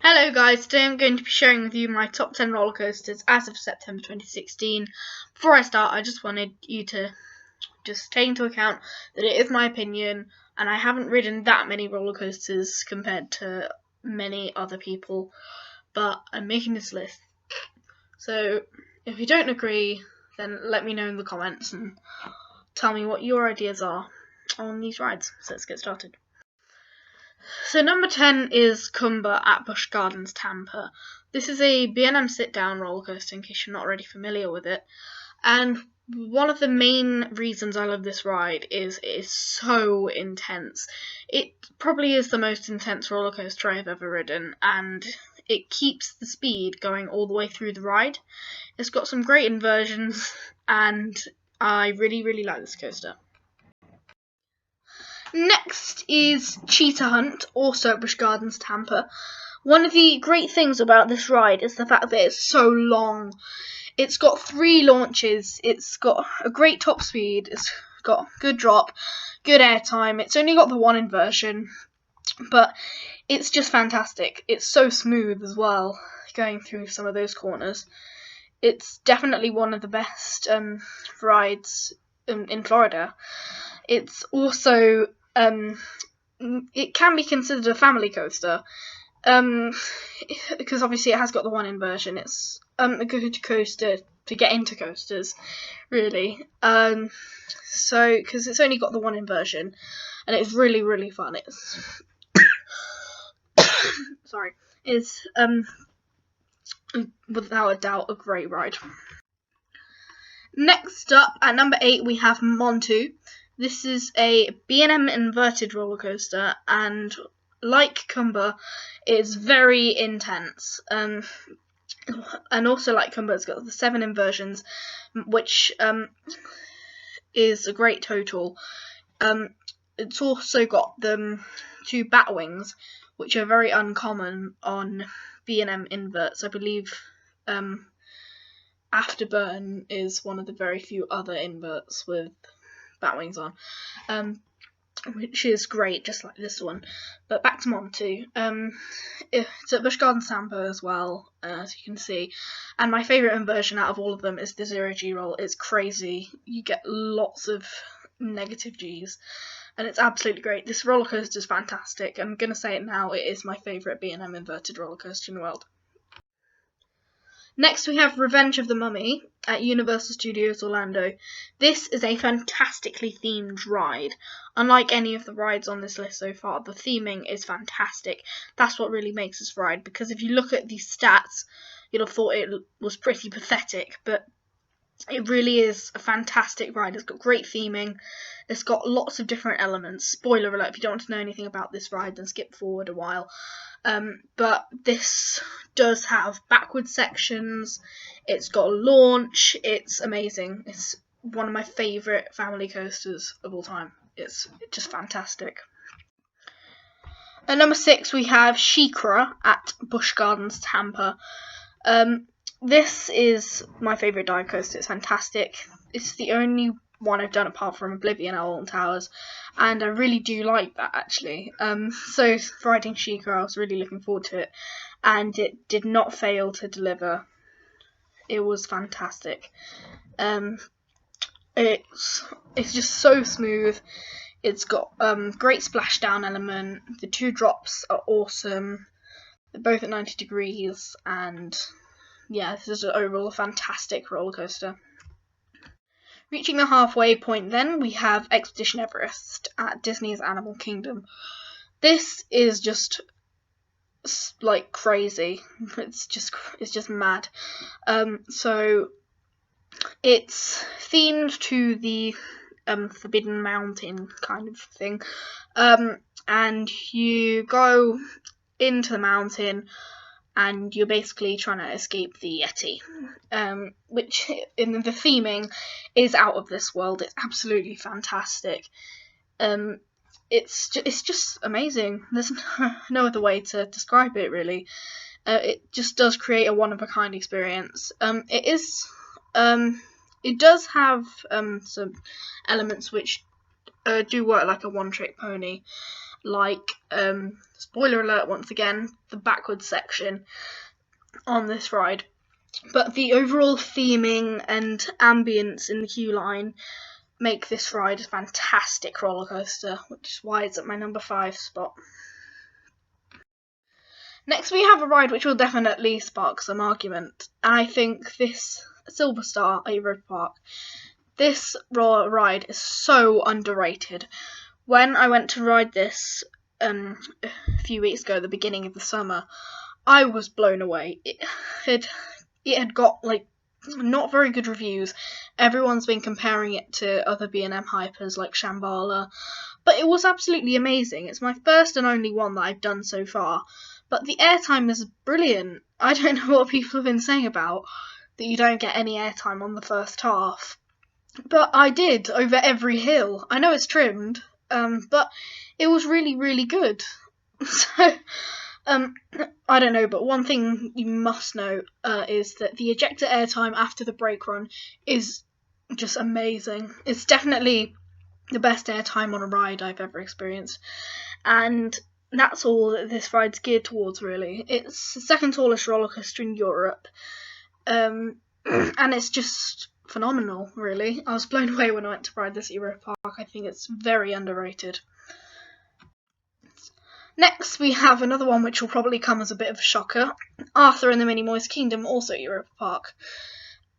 Hello guys, today I'm going to be sharing with you my top 10 roller coasters as of September 2016. Before I start, I just wanted you to just take into account that it is my opinion and I haven't ridden that many roller coasters compared to many other people, but I'm making this list. So if you don't agree, then let me know in the comments and tell me what your ideas are on these rides. So let's get started. So number 10 is Cumber at Busch Gardens, Tampa. This is a B&M sit-down roller coaster in case you're not already familiar with it. And one of the main reasons I love this ride is it is so intense. It probably is the most intense roller coaster I've ever ridden, and it keeps the speed going all the way through the ride. It's got some great inversions, and I really like this coaster. Next is Cheetah Hunt, also at Busch Gardens, Tampa. One of the great things about this ride is the fact that it's so long. It's got 3 launches, it's got a great top speed, it's got good drop, good airtime. It's only got the 1 inversion, but it's just fantastic. It's so smooth as well, going through some of those corners. It's definitely one of the best rides in Florida. It's also it can be considered a family coaster because obviously it has got the 1 inversion. It's a good coaster to get into coasters, really. So because it's only got the 1 inversion, and it's really fun. It's sorry, it's without a doubt a great ride. Next up at number 8 we have Montu. This is a B&M inverted roller coaster, and like Cumber, it's very intense. And also like Cumber, it's got the 7 inversions, which is a great total. It's also got the 2 bat wings, which are very uncommon on B&M inverts. I believe Afterburn is one of the very few other inverts with bat wings on, which is great, just like this one. But back to Montu. It's at Busch Gardens, Tampa as well, as you can see. And my favourite inversion out of all of them is the 0 G roll. It's crazy. You get lots of negative Gs, and it's absolutely great. This roller coaster is fantastic. I'm going to say it now, it is my favourite B&M inverted roller coaster in the world. Next we have Revenge of the Mummy at Universal Studios Orlando. This is a fantastically themed ride. Unlike any of the rides on this list so far, the theming is fantastic. That's what really makes this ride, because if you look at these stats, you'd have thought it was pretty pathetic, but it really is a fantastic ride. It's got great theming. It's got lots of different elements. Spoiler alert, if you don't want to know anything about this ride, then skip forward a while. But this does have backward sections. It's got a launch. It's amazing. It's one of my favourite family coasters of all time. It's just fantastic. At number 6 we have SheiKra at Busch Gardens, Tampa. This is my favourite dive coaster. It's fantastic. It's the only one I've done apart from Oblivion at Alton Towers, and I really do like that, actually. So for riding SheiKra, I was really looking forward to it, and it did not fail to deliver. It was fantastic. It's just so smooth. It's got great splashdown element. The 2 drops are awesome. They're both at 90 degrees, and yeah, this is overall a fantastic roller coaster. Reaching the halfway point then, we have Expedition Everest at Disney's Animal Kingdom. This is just like crazy. It's just mad. So it's themed to the Forbidden Mountain kind of thing. And you go into the mountain, and you're basically trying to escape the Yeti, which in the theming is out of this world. It's absolutely fantastic. It's just amazing. There's no other way to describe it, really. It just does create a one-of-a-kind experience. It does have some elements which do work like a one-trick pony, like, spoiler alert once again, the backwards section on this ride. But the overall theming and ambience in the queue line make this ride a fantastic roller coaster, which is why it's at my number 5 spot. Next we have a ride which will definitely spark some argument. I think this Silver Star at Europa Park, this ride is so underrated. When I went to ride this a few weeks ago, at the beginning of the summer, I was blown away. It had got like not very good reviews. Everyone's been comparing it to other B&M hypers like Shambhala, but it was absolutely amazing. It's my first and only one that I've done so far, but the airtime is brilliant. I don't know what people have been saying about that you don't get any airtime on the first half, but I did over every hill. I know it's trimmed, but it was really, really good. So, I don't know, but one thing you must know is that the ejector airtime after the brake run is just amazing. It's definitely the best airtime on a ride I've ever experienced, and that's all that this ride's geared towards, really. It's the second tallest roller coaster in Europe, and it's just phenomenal, really. I was blown away when I went to ride this at Europa Park. I think it's very underrated. Next, we have another one which will probably come as a bit of a shocker. Arthur and the Minimoys Kingdom, also at Europa Park.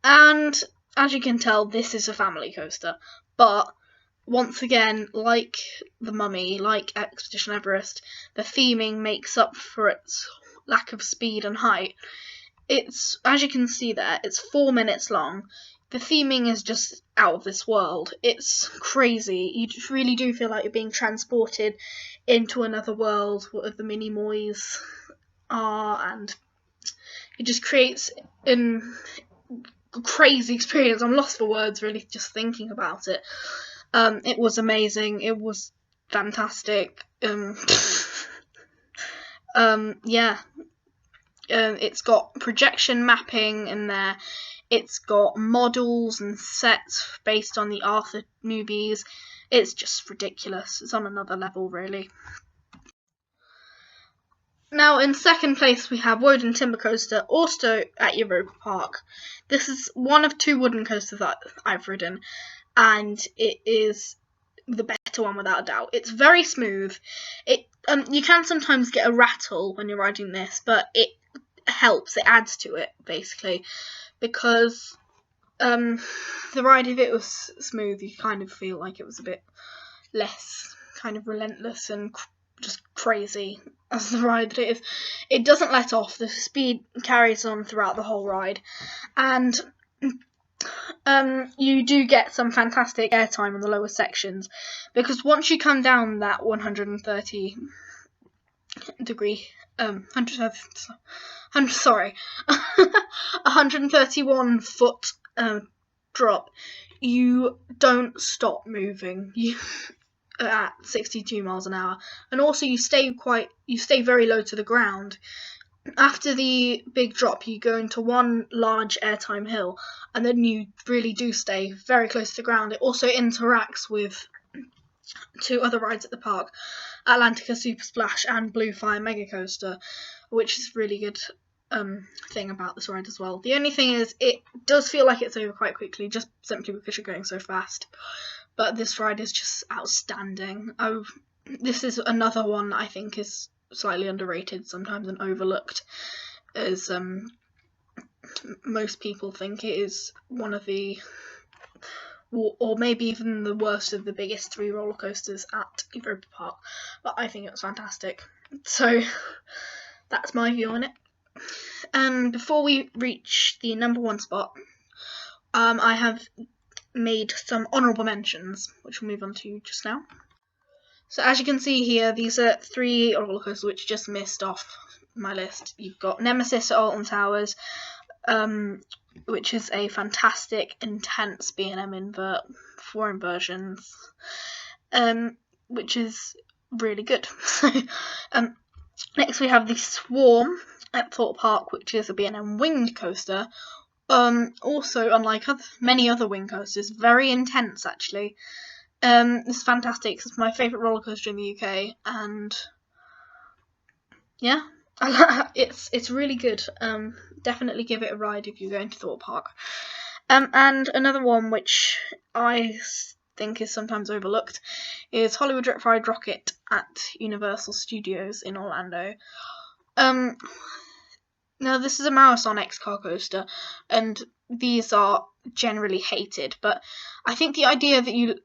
And as you can tell, this is a family coaster. But once again, like the Mummy, like Expedition Everest, the theming makes up for its lack of speed and height. It's, as you can see there, it's 4 minutes long. The theming is just out of this world. It's crazy. You really do feel like you're being transported into another world where the Minimoys are, and it just creates a crazy experience. I'm lost for words, really, just thinking about it. It was amazing. It was fantastic. Yeah. It's got projection mapping in there. It's got models and sets based on the Arthur movies. It's just ridiculous. It's on another level, really. Now, in second place, we have Woden Timber Coaster, also at Europa Park. This is one of 2 wooden coasters that I've ridden, and it is the better one without a doubt. It's very smooth. You can sometimes get a rattle when you're riding this, but it helps. It adds to it, basically, because the ride, if it was smooth, you kind of feel like it was a bit less kind of relentless and just crazy as the ride that it is. It doesn't let off. The speed carries on throughout the whole ride, and you do get some fantastic airtime in the lower sections, because once you come down that 131 foot drop, you don't stop moving. You at 62 miles an hour, and also you stay very low to the ground. After the big drop, you go into one large airtime hill, and then you really do stay very close to the ground. It also interacts with 2 other rides at the park, Atlantica Super Splash and Blue Fire Mega Coaster, which is really good thing about this ride as well. The only thing is, it does feel like it's over quite quickly, just simply because you're going so fast. But this ride is just outstanding. This is another one I think is slightly underrated sometimes and overlooked, as most people think it is one of the, or maybe even the worst of the biggest 3 roller coasters at Europa Park. But I think it was fantastic. So that's my view on it. Before we reach the number 1 spot, I have made some honourable mentions, which we'll move on to just now. So as you can see here, these are 3 roller coasters which just missed off my list. You've got Nemesis at Alton Towers, which is a fantastic, intense B&M invert, 4 inversions, which is really good. So, next we have the Swarm at Thorpe Park, which is a B&M winged coaster. Also, unlike many other wing coasters, very intense actually. This is fantastic. It's my favourite roller coaster in the UK, and yeah, it's really good. Definitely give it a ride if you're going to Thorpe Park. And another one which I think is sometimes overlooked is Hollywood Fried Rocket at Universal Studios in Orlando. Now this is a Marathon X car coaster, and these are generally hated, but I think the idea that you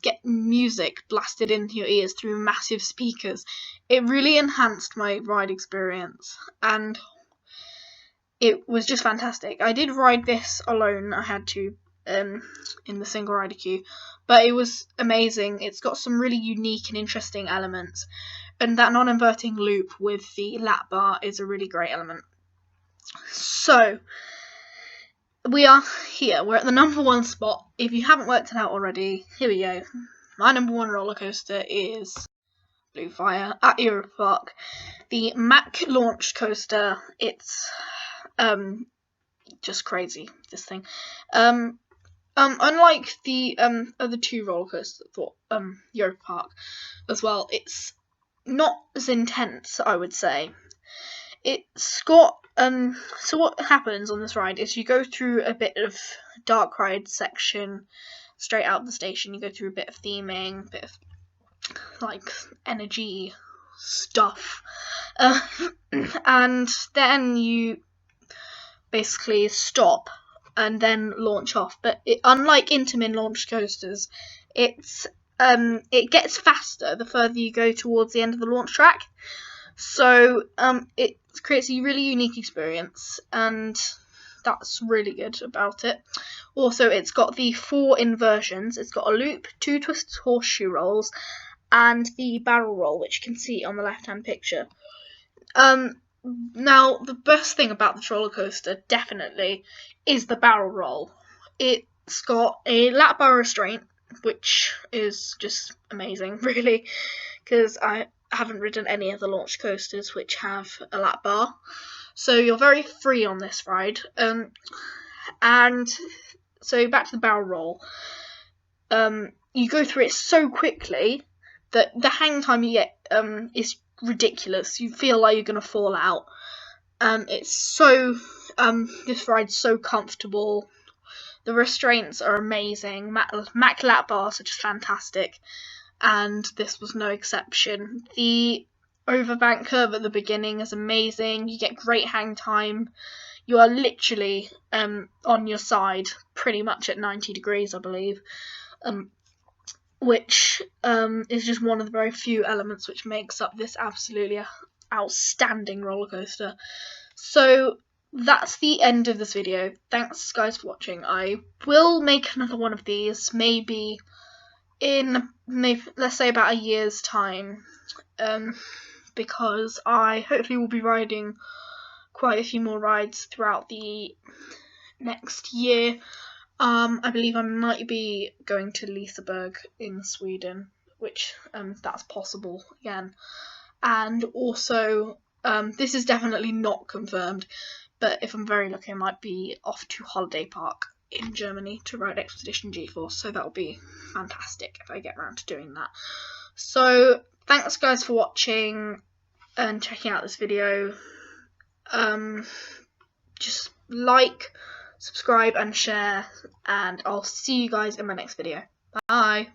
get music blasted into your ears through massive speakers, it really enhanced my ride experience, and it was just fantastic. I did ride this alone. I had to in the single rider queue, but it was amazing. It's got some really unique and interesting elements, and that non-inverting loop with the lap bar is a really great element. So we are here. We're at the number one spot. If you haven't worked it out already, here we go. My number one roller coaster is Blue Fire at Europa Park, the Mack launch coaster. It's just crazy, this thing. Unlike the other two roller coasters at Europa Park as well, it's not as intense, I would say. It's got so what happens on this ride is you go through a bit of dark ride section straight out of the station. You go through a bit of theming, a bit of like energy stuff, and then you basically stop and then launch off. But unlike Intamin launch coasters, it gets faster the further you go towards the end of the launch track. So it creates a really unique experience, and that's really good about it. Also, it's got the 4 inversions. It's got a loop, 2 twisted horseshoe rolls, and the barrel roll, which you can see on the left-hand picture. Now, the best thing about this roller coaster, definitely, is the barrel roll. It's got a lap bar restraint, which is just amazing, really, because I haven't ridden any of the launch coasters which have a lap bar, so you're very free on this ride. And so back to the barrel roll. You go through it so quickly that the hang time you get is ridiculous. You feel like you're gonna fall out. It's so this ride's so comfortable. The restraints are amazing. Mack lap bars are just fantastic, and this was no exception. The overbank curve at the beginning is amazing. You get great hang time. You are literally on your side pretty much at 90 degrees, I believe, which is just one of the very few elements which makes up this absolutely outstanding roller coaster. So that's the end of this video. Thanks guys for watching. I will make another one of these maybe in let's say about a year's time, because I hopefully will be riding quite a few more rides throughout the next year. I believe I might be going to Liseberg in Sweden, which that's possible again. And also, this is definitely not confirmed, but if I'm very lucky, I might be off to Holiday Park in Germany to ride Expedition G-Force, so that'll be fantastic if I get around to doing that. So thanks guys for watching and checking out this video. Just like, subscribe and share, and I'll see you guys in my next video. Bye!